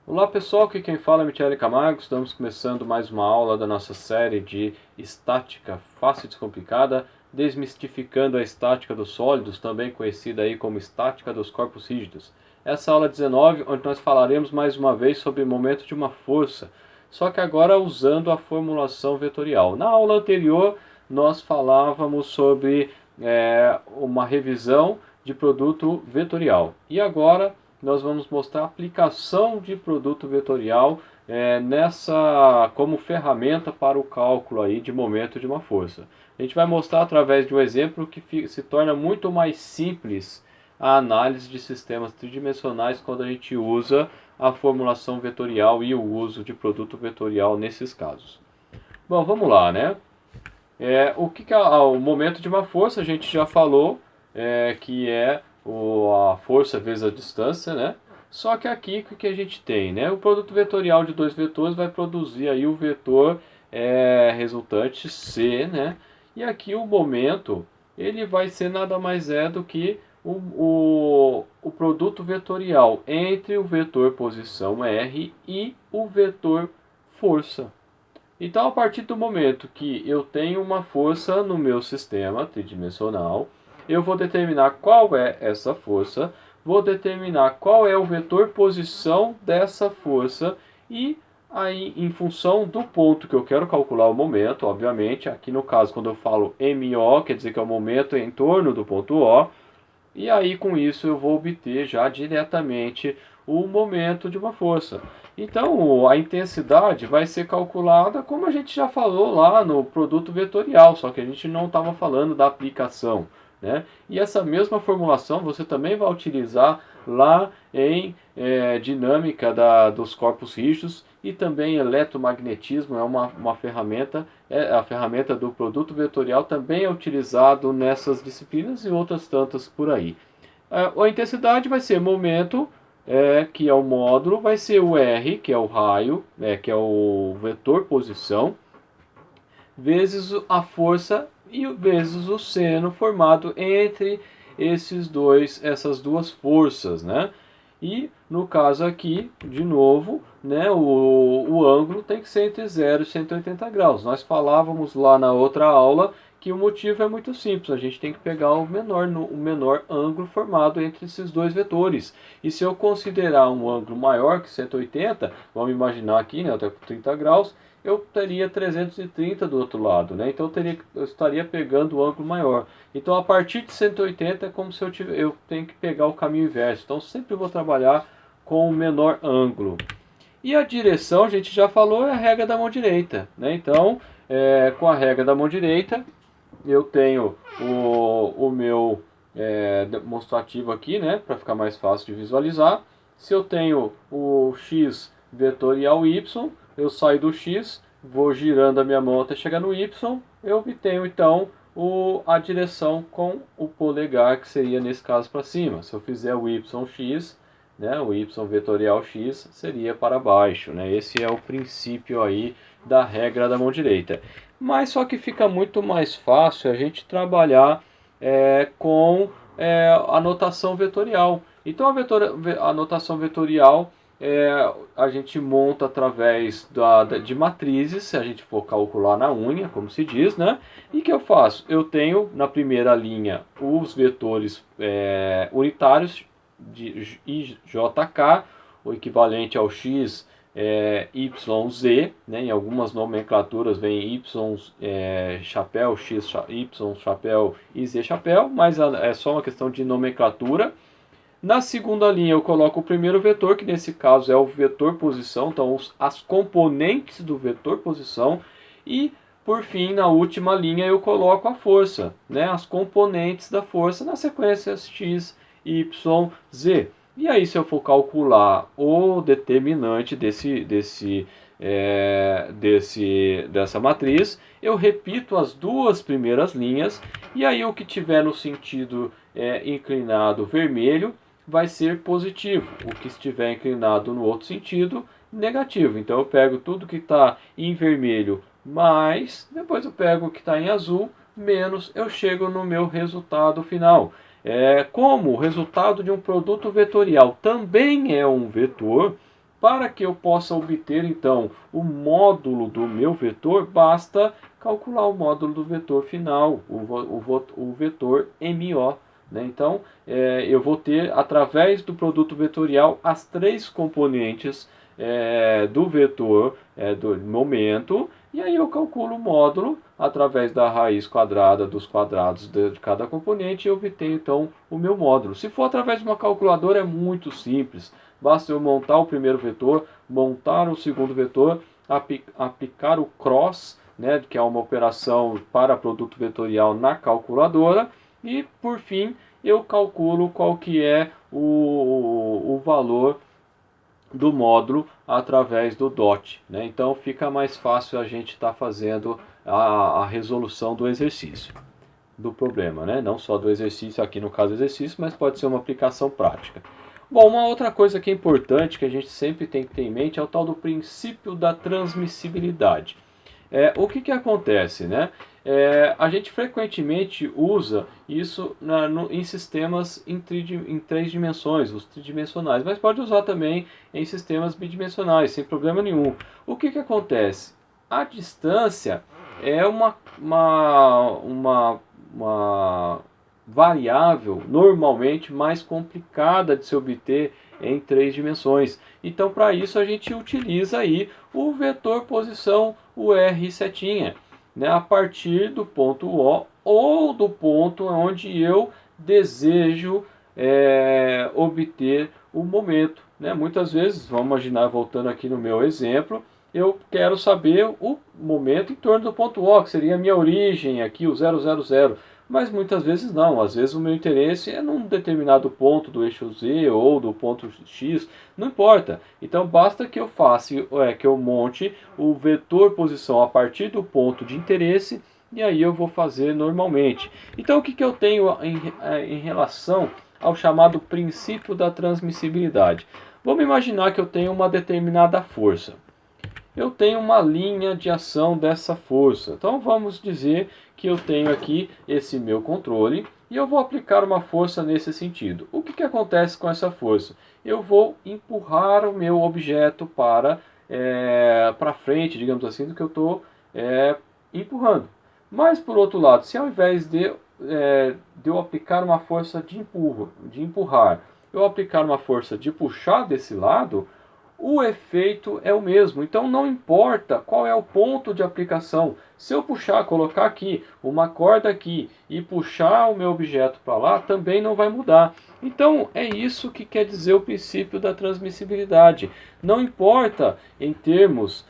Olá pessoal, aqui quem fala é Michele Camargo. Estamos começando mais uma aula da nossa série de estática fácil e descomplicada, desmistificando a estática dos sólidos, também conhecida aí como estática dos corpos rígidos. Essa aula 19, onde nós falaremos mais uma vez sobre o momento de uma força, só que agora usando a formulação vetorial. Na aula anterior nós falávamos sobre uma revisão de produto vetorial, e agora nós vamos mostrar a aplicação de produto vetorial como ferramenta para o cálculo aí de momento de uma força. A gente vai mostrar através de um exemplo que se torna muito mais simples a análise de sistemas tridimensionais quando a gente usa a formulação vetorial e o uso de produto vetorial nesses casos. Bom, vamos lá, né? O que é o momento de uma força? A gente já falou que é a força vezes a distância, né? Só que aqui o que a gente tem, né? O produto vetorial de dois vetores vai produzir aí o vetor resultante C, né? E aqui o momento ele vai ser nada mais do que o produto vetorial entre o vetor posição R e o vetor força. Então, a partir do momento que eu tenho uma força no meu sistema tridimensional, eu vou determinar qual é essa força, vou determinar qual é o vetor posição dessa força e aí, em função do ponto que eu quero calcular o momento, obviamente, aqui no caso, quando eu falo MO, quer dizer que é o momento em torno do ponto O, e aí com isso eu vou obter já diretamente o momento de uma força. Então a intensidade vai ser calculada como a gente já falou lá no produto vetorial, só que a gente não estava falando da aplicação, né? E essa mesma formulação você também vai utilizar lá em dinâmica dos corpos rígidos e também eletromagnetismo é uma ferramenta, a ferramenta do produto vetorial também é utilizado nessas disciplinas e outras tantas por aí. A intensidade vai ser momento, que é o módulo, vai ser o R, que é o raio, que é o vetor posição, vezes a força e vezes o seno formado entre essas duas forças, né? E no caso aqui, de novo, né, o ângulo tem que ser entre 0 e 180 graus. Nós falávamos lá na outra aula que o motivo é muito simples, a gente tem que pegar o menor ângulo formado entre esses dois vetores. E se eu considerar um ângulo maior que 180, vamos imaginar aqui, né, até 30 graus, eu teria 330 do outro lado, né? Então eu estaria pegando o ângulo maior. Então a partir de 180 é como se eu tenho que pegar o caminho inverso. Então sempre vou trabalhar com o menor ângulo. E a direção, a gente já falou, é a regra da mão direita, né? Então, com a regra da mão direita, eu tenho o meu demonstrativo aqui, né? Para ficar mais fácil de visualizar. Se eu tenho o x vetorial y, eu saio do x, vou girando a minha mão até chegar no y, eu obtenho então a direção com o polegar, que seria nesse caso para cima. Se eu fizer o yx, né, o y vetorial x seria para baixo, né? Esse é o princípio aí da regra da mão direita. Mas só que fica muito mais fácil a gente trabalhar com a notação vetorial. Então a notação vetorial a gente monta através de matrizes, se a gente for calcular na unha, como se diz, né? E que eu faço? Eu tenho na primeira linha os vetores unitários de IJK, o equivalente ao X YZ, né? Em algumas nomenclaturas vem Y chapéu, X Y chapéu e Z chapéu, mas é só uma questão de nomenclatura. Na segunda linha eu coloco o primeiro vetor, que nesse caso é o vetor posição, então as componentes do vetor posição. E por fim, na última linha eu coloco a força, né? As componentes da força na sequência x, y, z. E aí se eu for calcular o determinante dessa matriz, eu repito as duas primeiras linhas, e aí o que tiver no sentido inclinado vermelho vai ser positivo, o que estiver inclinado no outro sentido, negativo. Então eu pego tudo que está em vermelho mais, depois eu pego o que está em azul, menos, eu chego no meu resultado final. Como o resultado de um produto vetorial também é um vetor, Para que eu possa obter, então, o meu vetor, basta calcular o módulo do vetor final, o vetor MO. Né? Então, eu vou ter, através do produto vetorial, as três componentes do vetor do momento, e aí eu calculo o módulo através da raiz quadrada dos quadrados de cada componente e obtenho então o meu módulo. Se for através de uma calculadora é muito simples, basta eu montar o primeiro vetor, montar o segundo vetor, aplicar o cross, né, que é uma operação para produto vetorial na calculadora, e por fim eu calculo qual que é o valor do módulo através do DOT. Né? Então fica mais fácil a gente estar fazendo a resolução do exercício, do problema. Né? Não só do exercício, aqui no caso exercício, mas pode ser uma aplicação prática. Bom, uma outra coisa que é importante, que a gente sempre tem que ter em mente, é o tal do princípio da transmissibilidade. O que acontece, né? A gente frequentemente usa isso em sistemas em três dimensões, os tridimensionais, mas pode usar também em sistemas bidimensionais, sem problema nenhum. O que acontece? A distância é uma variável normalmente mais complicada de se obter em três dimensões. Então, para isso, a gente utiliza aí o vetor posição, o R setinha, né, a partir do ponto O ou do ponto onde eu desejo obter o momento. Né? Muitas vezes, vamos imaginar, voltando aqui no meu exemplo, eu quero saber o momento em torno do ponto O, que seria a minha origem aqui, o 000. Mas muitas vezes não, às vezes o meu interesse é num determinado ponto do eixo Z ou do ponto X, não importa. Então basta que eu faça, que eu monte o vetor posição a partir do ponto de interesse e aí eu vou fazer normalmente. Então o que eu tenho em relação ao chamado princípio da transmissibilidade? Vamos imaginar que eu tenho uma determinada força. Eu tenho uma linha de ação dessa força. Então vamos dizer que eu tenho aqui esse meu controle e eu vou aplicar uma força nesse sentido. O que acontece com essa força? Eu vou empurrar o meu objeto para frente, digamos assim, do que eu estou empurrando. Mas por outro lado, se ao invés de eu aplicar uma força de empurrar, eu aplicar uma força de puxar desse lado, o efeito é o mesmo. Então não importa qual é o ponto de aplicação. Se eu puxar, colocar aqui uma corda aqui e puxar o meu objeto para lá, também não vai mudar. Então é isso que quer dizer o princípio da transmissibilidade. Não importa em termos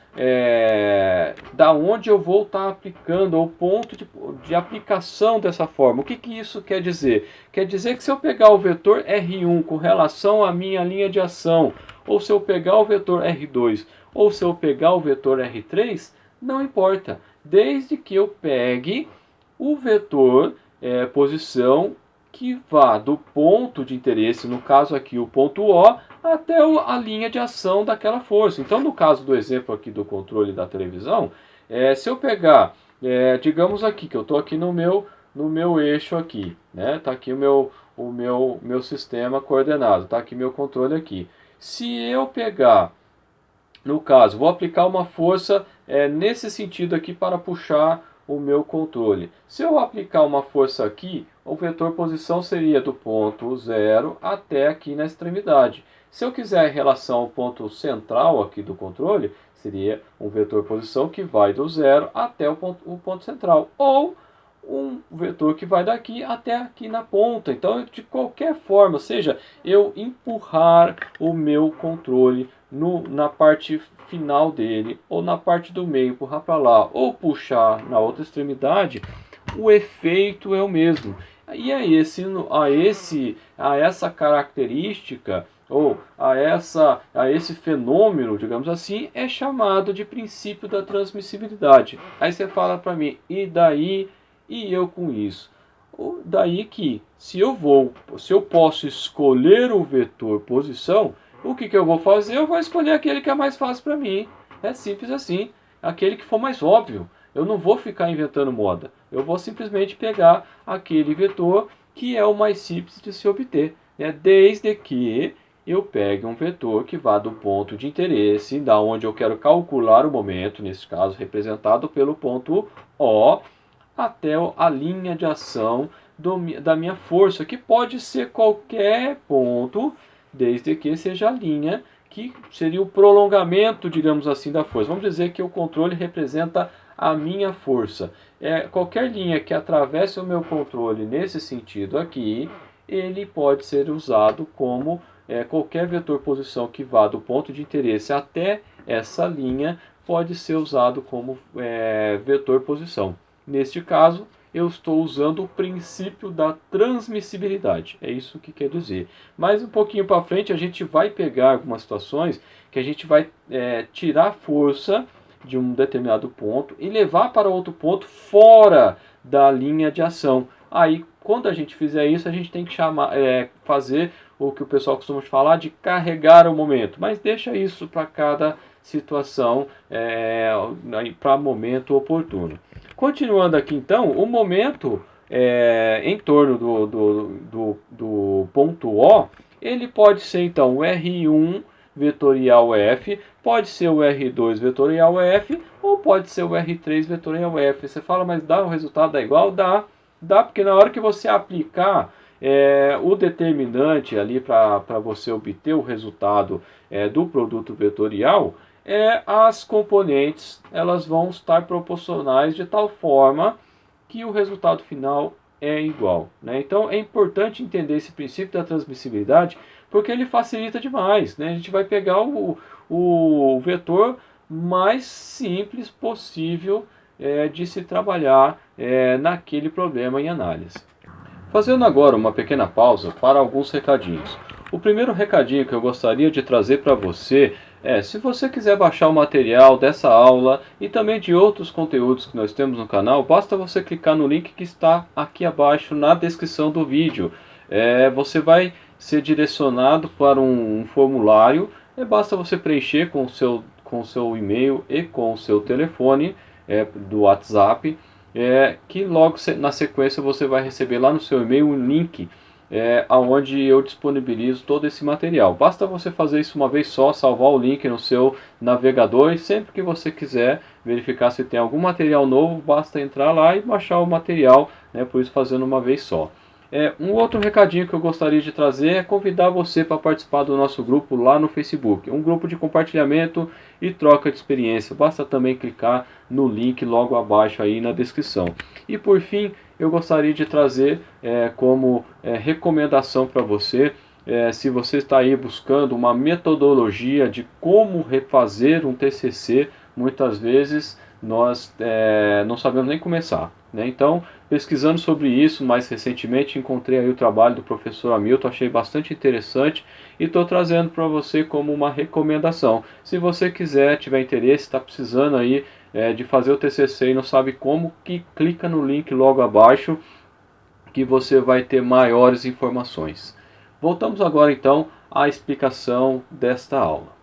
da onde eu vou estar aplicando, ou ponto de aplicação dessa forma. O que isso quer dizer? Quer dizer que se eu pegar o vetor R1 com relação à minha linha de ação, ou se eu pegar o vetor R2, ou se eu pegar o vetor R3, não importa. Desde que eu pegue o vetor posição que vá do ponto de interesse, no caso aqui o ponto O, até a linha de ação daquela força. Então, no caso do exemplo aqui do controle da televisão, se eu pegar, digamos aqui, que eu estou aqui no meu eixo aqui, né? Está aqui o meu sistema coordenado, está aqui meu controle aqui. Se eu pegar, no caso, vou aplicar uma força nesse sentido aqui para puxar o meu controle. Se eu aplicar uma força aqui, o vetor posição seria do ponto 0 até aqui na extremidade. Se eu quiser em relação ao ponto central aqui do controle, seria um vetor posição que vai do 0 até o ponto central. Ou um vetor que vai daqui até aqui na ponta. Então, de qualquer forma, seja eu empurrar o meu controle na parte final dele, ou na parte do meio, empurrar para lá, ou puxar na outra extremidade, o efeito é o mesmo. E a essa característica, ou a esse fenômeno, digamos assim, é chamado de princípio da transmissibilidade. Aí você fala para mim, e daí? E eu com isso? Daí que, se eu posso escolher o vetor posição, o que eu vou fazer? Eu vou escolher aquele que é mais fácil para mim. É simples assim. Aquele que for mais óbvio. Eu não vou ficar inventando moda. Eu vou simplesmente pegar aquele vetor que é o mais simples de se obter. Desde que eu pegue um vetor que vá do ponto de interesse, da onde eu quero calcular o momento, nesse caso representado pelo ponto O, até a linha de ação da minha força, que pode ser qualquer ponto, desde que seja a linha que seria o prolongamento, digamos assim, da força. Vamos dizer que o controle representa a minha força. Qualquer linha que atravesse o meu controle nesse sentido aqui, ele pode ser usado como qualquer vetor posição que vá do ponto de interesse até essa linha pode ser usado como vetor posição. Neste caso, eu estou usando o princípio da transmissibilidade. É isso que quer dizer. Mas um pouquinho para frente a gente vai pegar algumas situações que a gente vai tirar força de um determinado ponto e levar para outro ponto fora da linha de ação. Aí, quando a gente fizer isso, a gente tem que fazer o que o pessoal costuma falar de carregar o momento. Mas deixa isso para cada situação, para momento oportuno. Continuando aqui então, o momento em torno do ponto O, ele pode ser então o R1 vetorial F, pode ser o R2 vetorial F, ou pode ser o R3 vetorial F. Você fala, mas dá o resultado dá igual? Dá, porque na hora que você aplicar o determinante ali para você obter o resultado do produto vetorial, as componentes elas vão estar proporcionais de tal forma que o resultado final é igual, né? Então é importante entender esse princípio da transmissibilidade, porque ele facilita demais, né? A gente vai pegar o vetor mais simples possível de se trabalhar naquele problema em análise. Fazendo agora uma pequena pausa para alguns recadinhos. O primeiro recadinho que eu gostaria de trazer para você se você quiser baixar o material dessa aula e também de outros conteúdos que nós temos no canal, basta você clicar no link que está aqui abaixo na descrição do vídeo. Você vai ser direcionado para um formulário, basta você preencher com o seu e-mail e com o seu telefone do WhatsApp, que logo na sequência você vai receber lá no seu e-mail um link onde eu disponibilizo todo esse material. Basta você fazer isso uma vez só, salvar o link no seu navegador e sempre que você quiser verificar se tem algum material novo, basta entrar lá e baixar o material, por isso fazendo uma vez só. Um outro recadinho que eu gostaria de trazer é convidar você para participar do nosso grupo lá no Facebook. Um grupo de compartilhamento e troca de experiência. Basta também clicar no link logo abaixo aí na descrição. E por fim, eu gostaria de trazer como recomendação para você, se você está aí buscando uma metodologia de como refazer um TCC, muitas vezes nós não sabemos nem começar, né? Então, pesquisando sobre isso, mais recentemente encontrei aí o trabalho do professor Hamilton, achei bastante interessante e estou trazendo para você como uma recomendação. Se você quiser, tiver interesse, está precisando aí de fazer o TCC e não sabe como, que clica no link logo abaixo que você vai ter maiores informações. Voltamos agora então à explicação desta aula.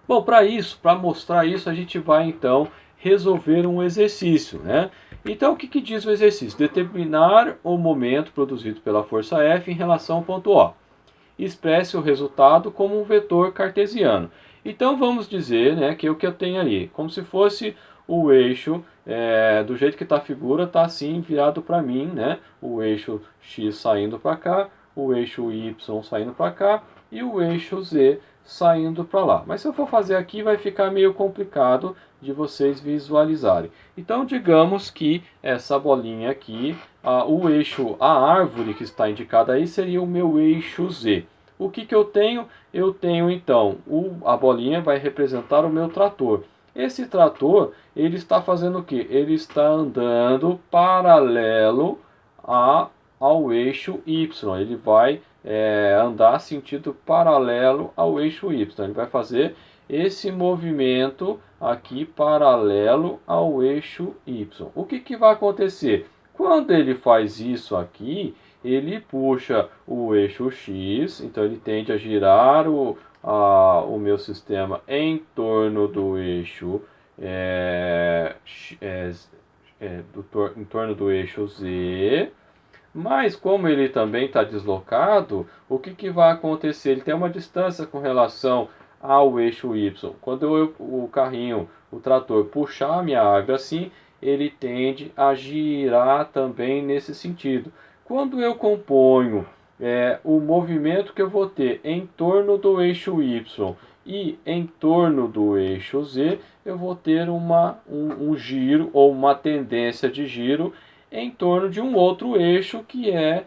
Bom, para mostrar isso, a gente vai então resolver um exercício, né? Então, o que diz o exercício? Determinar o momento produzido pela força F em relação ao ponto O. Expresse o resultado como um vetor cartesiano. Então, vamos dizer, né, que o que eu tenho ali, como se fosse o eixo, do jeito que está a figura, está assim virado para mim, né? O eixo X saindo para cá, o eixo Y saindo para cá e o eixo Z saindo para lá. Mas se eu for fazer aqui, vai ficar meio complicado de vocês visualizarem. Então, digamos que essa bolinha aqui, o eixo, a árvore que está indicada aí, seria o meu eixo Z. O que eu tenho? Eu tenho então, a bolinha vai representar o meu trator. Esse trator, ele está fazendo o que? Ele está andando paralelo ao eixo Y. Ele vai andar sentido paralelo ao eixo Y. Ele vai fazer esse movimento aqui paralelo ao eixo Y. O que vai acontecer? Quando ele faz isso aqui, ele puxa o eixo X, então ele tende a girar o meu sistema em torno do eixo em torno do eixo Z, Mas como ele também está deslocado, o que vai acontecer? Ele tem uma distância com relação ao eixo Y. Quando o carrinho, o trator, puxar a minha árvore assim, ele tende a girar também nesse sentido. Quando eu componho o movimento que eu vou ter em torno do eixo Y e em torno do eixo Z, eu vou ter um giro ou uma tendência de giro em torno de um outro eixo que é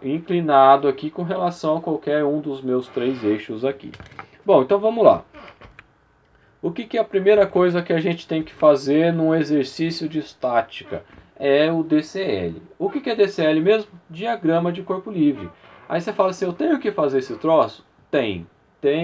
inclinado aqui com relação a qualquer um dos meus três eixos aqui. Bom, então vamos lá. O que é a primeira coisa que a gente tem que fazer num exercício de estática? É o DCL. O que é DCL mesmo? Diagrama de corpo livre. Aí você fala assim, eu tenho que fazer esse troço? Tem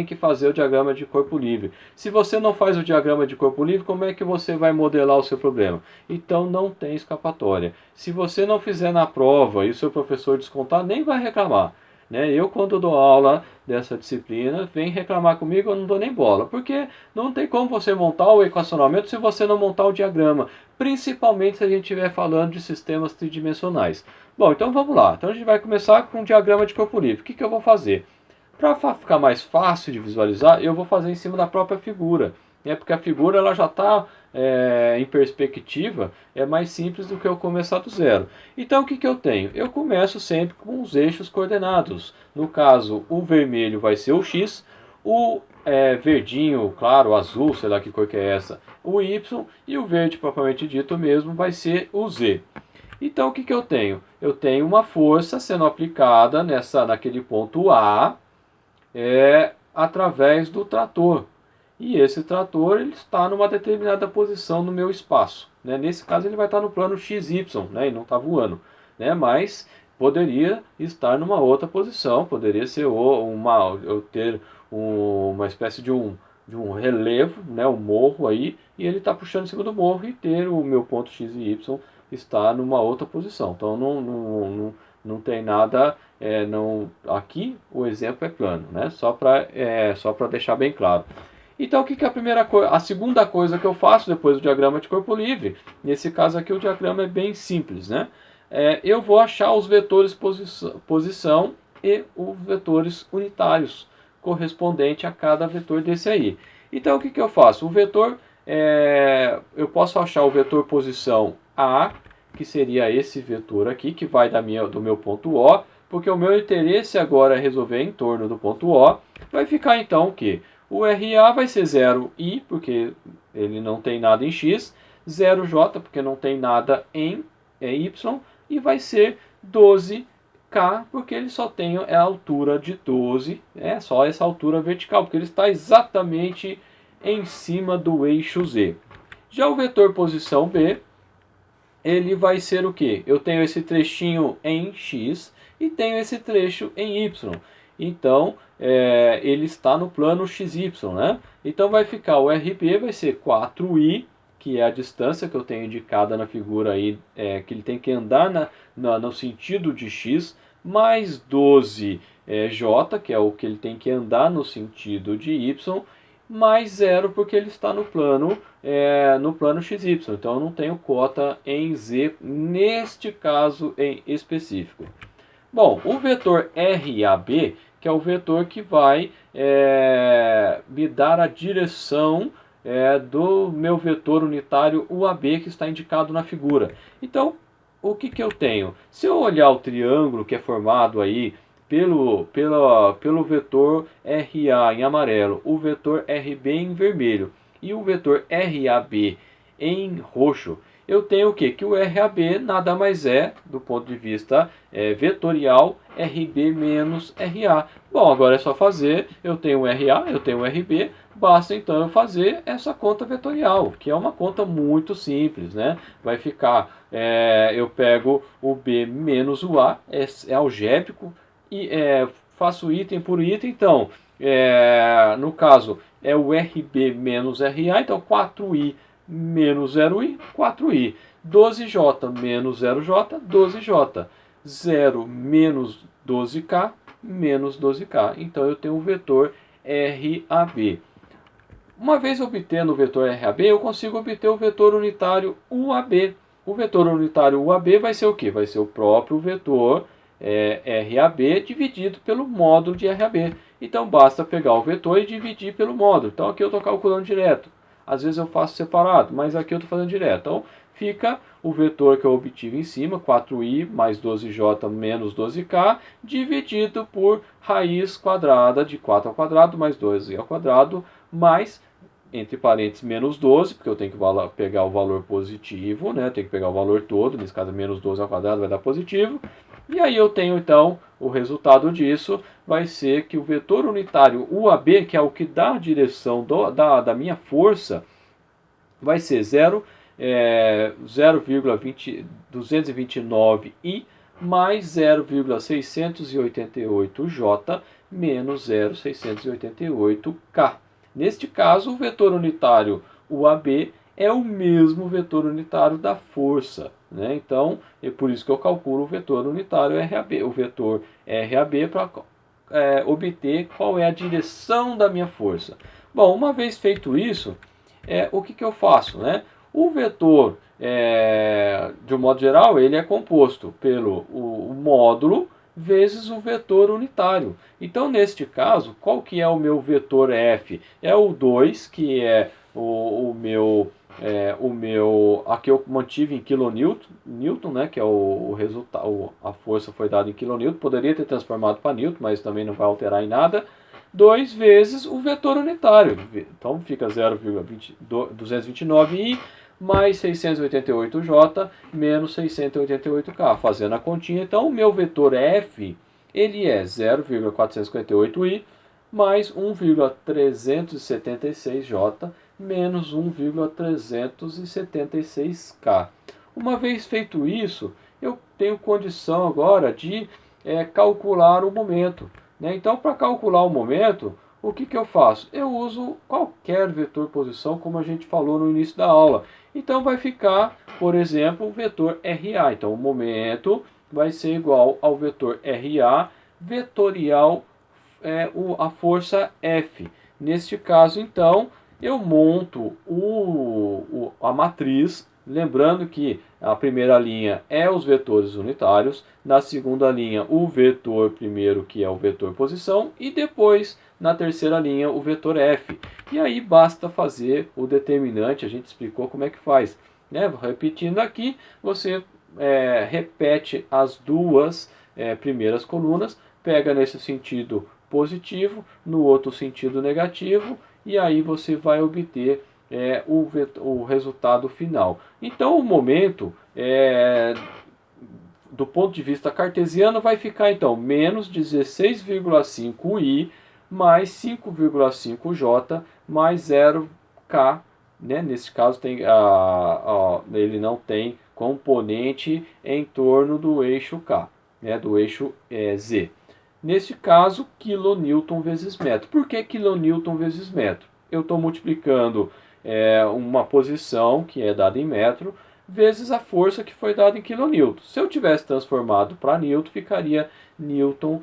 que fazer o diagrama de corpo livre. Se você não faz o diagrama de corpo livre, como é que você vai modelar o seu problema? Então não tem escapatória. Se você não fizer na prova e o seu professor descontar, nem vai reclamar. Né? Eu, quando dou aula dessa disciplina, vem reclamar comigo, eu não dou nem bola. Porque não tem como você montar o equacionamento se você não montar o diagrama. Principalmente se a gente estiver falando de sistemas tridimensionais. Bom, então vamos lá. Então a gente vai começar com o diagrama de corpo livre. O que eu vou fazer? Para ficar mais fácil de visualizar, eu vou fazer em cima da própria figura. Porque a figura ela já está em perspectiva, é mais simples do que eu começar do zero. Então o que eu tenho? Eu começo sempre com os eixos coordenados. No caso, o vermelho vai ser o X, o verdinho, claro, o azul, sei lá que cor que é essa, o Y, e o verde propriamente dito mesmo vai ser o Z. Então o que eu tenho? Eu tenho uma força sendo aplicada naquele ponto A, através do trator. E esse trator ele está numa determinada posição no meu espaço. Né? Nesse caso ele vai estar no plano XY, né? E não está voando. Né? Mas poderia estar numa outra posição, poderia ser eu ter uma espécie de um relevo, né? Um morro aí, e ele está puxando em cima do morro e ter o meu ponto X e Y está numa outra posição. Então não tem nada, aqui o exemplo é plano, né? Só para deixar bem claro. Então o que é a segunda coisa que eu faço depois do diagrama de corpo livre? Nesse caso aqui o diagrama é bem simples, né? Eu vou achar os vetores posição e os vetores unitários correspondente a cada vetor desse aí. Então o que eu faço? O vetor, eu posso achar o vetor posição A, que seria esse vetor aqui, que vai do meu ponto O, porque o meu interesse agora é resolver em torno do ponto O. Vai ficar então o quê? O RA vai ser 0i, porque ele não tem nada em x, 0j, porque não tem nada em y, e vai ser 12k, porque ele só tem a altura de 12, só essa altura vertical, porque ele está exatamente em cima do eixo z. Já o vetor posição B, ele vai ser o que? Eu tenho esse trechinho em x e tenho esse trecho em y. Então, ele está no plano XY, né? Então vai ficar o RB, vai ser 4i, que é a distância que eu tenho indicada na figura aí, que ele tem que andar no sentido de x, mais 12j, que é o que ele tem que andar no sentido de y, mais 0 porque ele está no plano XY. Então eu não tenho cota em z neste caso em específico. Bom, o vetor RAB, que é o vetor que vai me dar a direção do meu vetor unitário UAB que está indicado na figura. Então, o que eu tenho? Se eu olhar o triângulo que é formado aí pelo vetor RA em amarelo, o vetor RB em vermelho e o vetor RAB em roxo, eu tenho o quê? Que o RAB nada mais é, do ponto de vista vetorial, RB menos RA. Bom, agora é só fazer, eu tenho o RA, eu tenho o RB, basta então eu fazer essa conta vetorial, que é uma conta muito simples, né? Vai ficar, eu pego o B menos o A, é algébrico, e faço item por item, então, no caso, é o RB menos RA, então 4i menos 0i, 4i. 12j menos 0j, 12j. 0 menos 12k, menos 12k. Então eu tenho o vetor RAB. Uma vez obtendo o vetor RAB, eu consigo obter o vetor unitário UAB. O vetor unitário UAB vai ser o quê? Vai ser o próprio vetor RAB dividido pelo módulo de RAB. Então basta pegar o vetor e dividir pelo módulo. Então aqui eu estou calculando direto. Às vezes eu faço separado, mas aqui eu estou fazendo direto. Então fica o vetor que eu obtive em cima, 4i mais 12j menos 12k, dividido por raiz quadrada de 4 ao quadrado mais 2i ao quadrado, mais, entre parênteses, menos 12, porque eu tenho que pegar o valor positivo, né? Eu tenho que pegar o valor todo, nesse caso menos 12 ao quadrado vai dar positivo. E aí eu tenho então, o resultado disso vai ser que o vetor unitário UAB, que é o que dá a direção da minha força, vai ser 0,229i mais 0,688j menos 0,688k. Neste caso, o vetor unitário UAB é o mesmo vetor unitário da força, né? Então, é por isso que eu calculo o vetor unitário RAB, o vetor RAB para obter qual é a direção da minha força. Bom, uma vez feito isso, o que eu faço, né? O vetor, de um modo geral, ele é composto pelo o módulo vezes o vetor unitário. Então, neste caso, qual que é o meu vetor F? É o 2, que é o meu... aqui eu mantive em kilonewton, né, que é o resultado, a força foi dada em kilonewton, poderia ter transformado para newton, mas também não vai alterar em nada, 2 vezes o vetor unitário, então fica 0,229i mais 688j menos 688k, fazendo a continha, então o meu vetor F, ele é 0,458i mais 1,376j menos 1,376k. Uma vez feito isso, eu tenho condição agora de calcular o momento, né? Então, para calcular o momento, o que eu faço? Eu uso qualquer vetor posição, como a gente falou no início da aula. Então, vai ficar, por exemplo, o vetor RA. Então, o momento vai ser igual ao vetor RA vetorial a força F. Neste caso, então, eu monto a matriz, lembrando que a primeira linha é os vetores unitários, na segunda linha o vetor primeiro, que é o vetor posição, e depois na terceira linha o vetor F. E aí basta fazer o determinante, a gente explicou como é que faz, né? Repetindo aqui, você repete as duas primeiras colunas, pega nesse sentido positivo, no outro sentido negativo, e aí você vai obter o resultado final. Então o momento, do ponto de vista cartesiano, vai ficar então menos 16,5i mais 5,5j mais 0k, né? Nesse caso ele não tem componente em torno do eixo k, né? Do eixo z. Neste caso, quilonewton vezes metro. Por que quilonewton vezes metro? Eu estou multiplicando uma posição, que é dada em metro, vezes a força que foi dada em quilonewton. Se eu tivesse transformado para newton, ficaria newton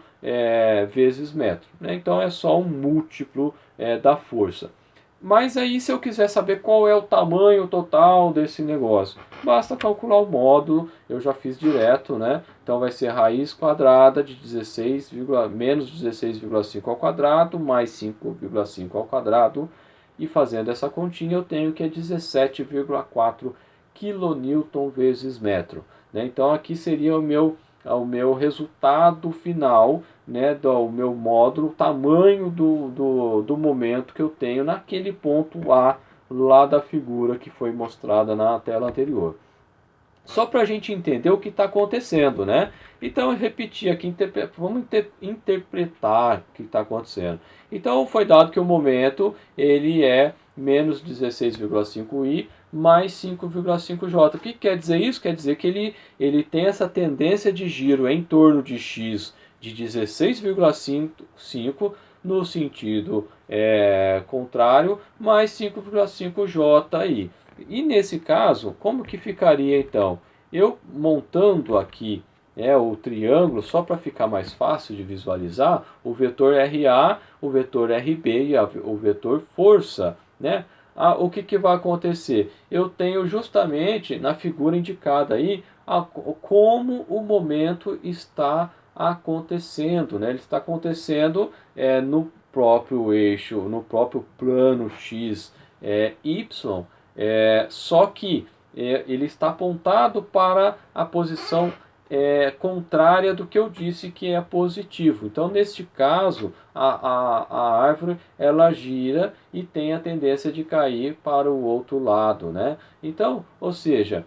vezes metro, né? Então é só um múltiplo da força. Mas aí, se eu quiser saber qual é o tamanho total desse negócio, basta calcular o módulo, eu já fiz direto, né? Então vai ser raiz quadrada de menos 16,5 ao quadrado, mais 5,5 ao quadrado, e fazendo essa continha eu tenho que é 17,4 kN vezes metro, né? Então aqui seria o meu resultado final, né, do meu módulo, o tamanho do momento que eu tenho naquele ponto A lá da figura que foi mostrada na tela anterior. Só para a gente entender o que está acontecendo, né? Então eu repeti aqui, vamos interpretar o que está acontecendo. Então foi dado que o momento ele é menos 16,5i mais 5,5j. O que quer dizer isso? Quer dizer que ele tem essa tendência de giro em torno de x de 16,5 no sentido contrário, mais 5,5j. E nesse caso, como que ficaria então? Eu montando aqui o triângulo, só para ficar mais fácil de visualizar, o vetor RA, o vetor RB e o vetor força, né? o que vai acontecer? Eu tenho justamente na figura indicada aí como o momento está acontecendo, né? Ele está acontecendo no próprio eixo, no próprio plano x, y, só que ele está apontado para a posição contrária do que eu disse que é positivo. Então, neste caso, a árvore ela gira e tem a tendência de cair para o outro lado, né? Então, ou seja,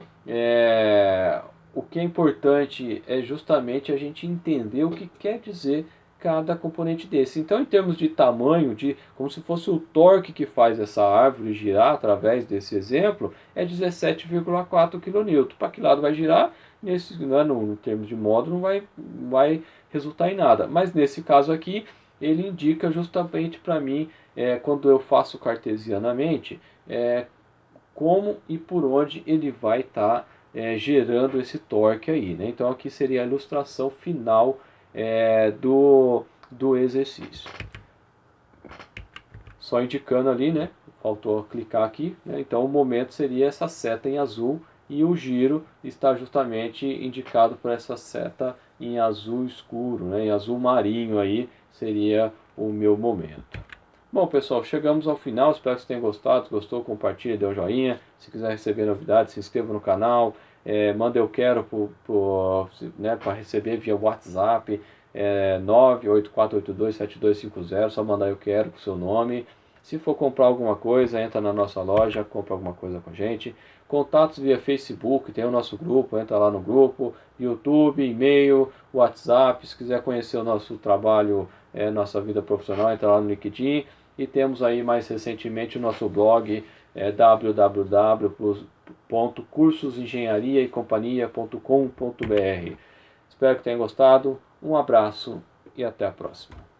o que é importante é justamente a gente entender o que quer dizer cada componente desse. Então, em termos de tamanho, como se fosse o torque que faz essa árvore girar através desse exemplo, é 17,4 kN. Para que lado vai girar? Nesse, né, no termos de módulo, não vai resultar em nada. Mas nesse caso aqui, ele indica justamente para mim, quando eu faço cartesianamente, como e por onde ele vai estar gerando esse torque aí, né? Então aqui seria a ilustração final do exercício. Só indicando ali, né? Faltou clicar aqui, né? Então o momento seria essa seta em azul e o giro está justamente indicado por essa seta em azul escuro, né? Em azul marinho aí seria o meu momento. Bom, pessoal, chegamos ao final. Espero que vocês tenham gostado. Se gostou, compartilhe, dê um joinha. Se quiser receber novidades, se inscreva no canal. Manda eu quero para receber via WhatsApp. 984827250. Só mandar eu quero com o seu nome. Se for comprar alguma coisa, entra na nossa loja, compra alguma coisa com a gente. Contatos via Facebook, tem o nosso grupo, entra lá no grupo. YouTube, e-mail, WhatsApp. Se quiser conhecer o nosso trabalho, nossa vida profissional, entra lá no LinkedIn. E temos aí mais recentemente o nosso blog, www.cursosengenhariaecompanhia.com.br. Espero que tenham gostado. Um abraço e até a próxima.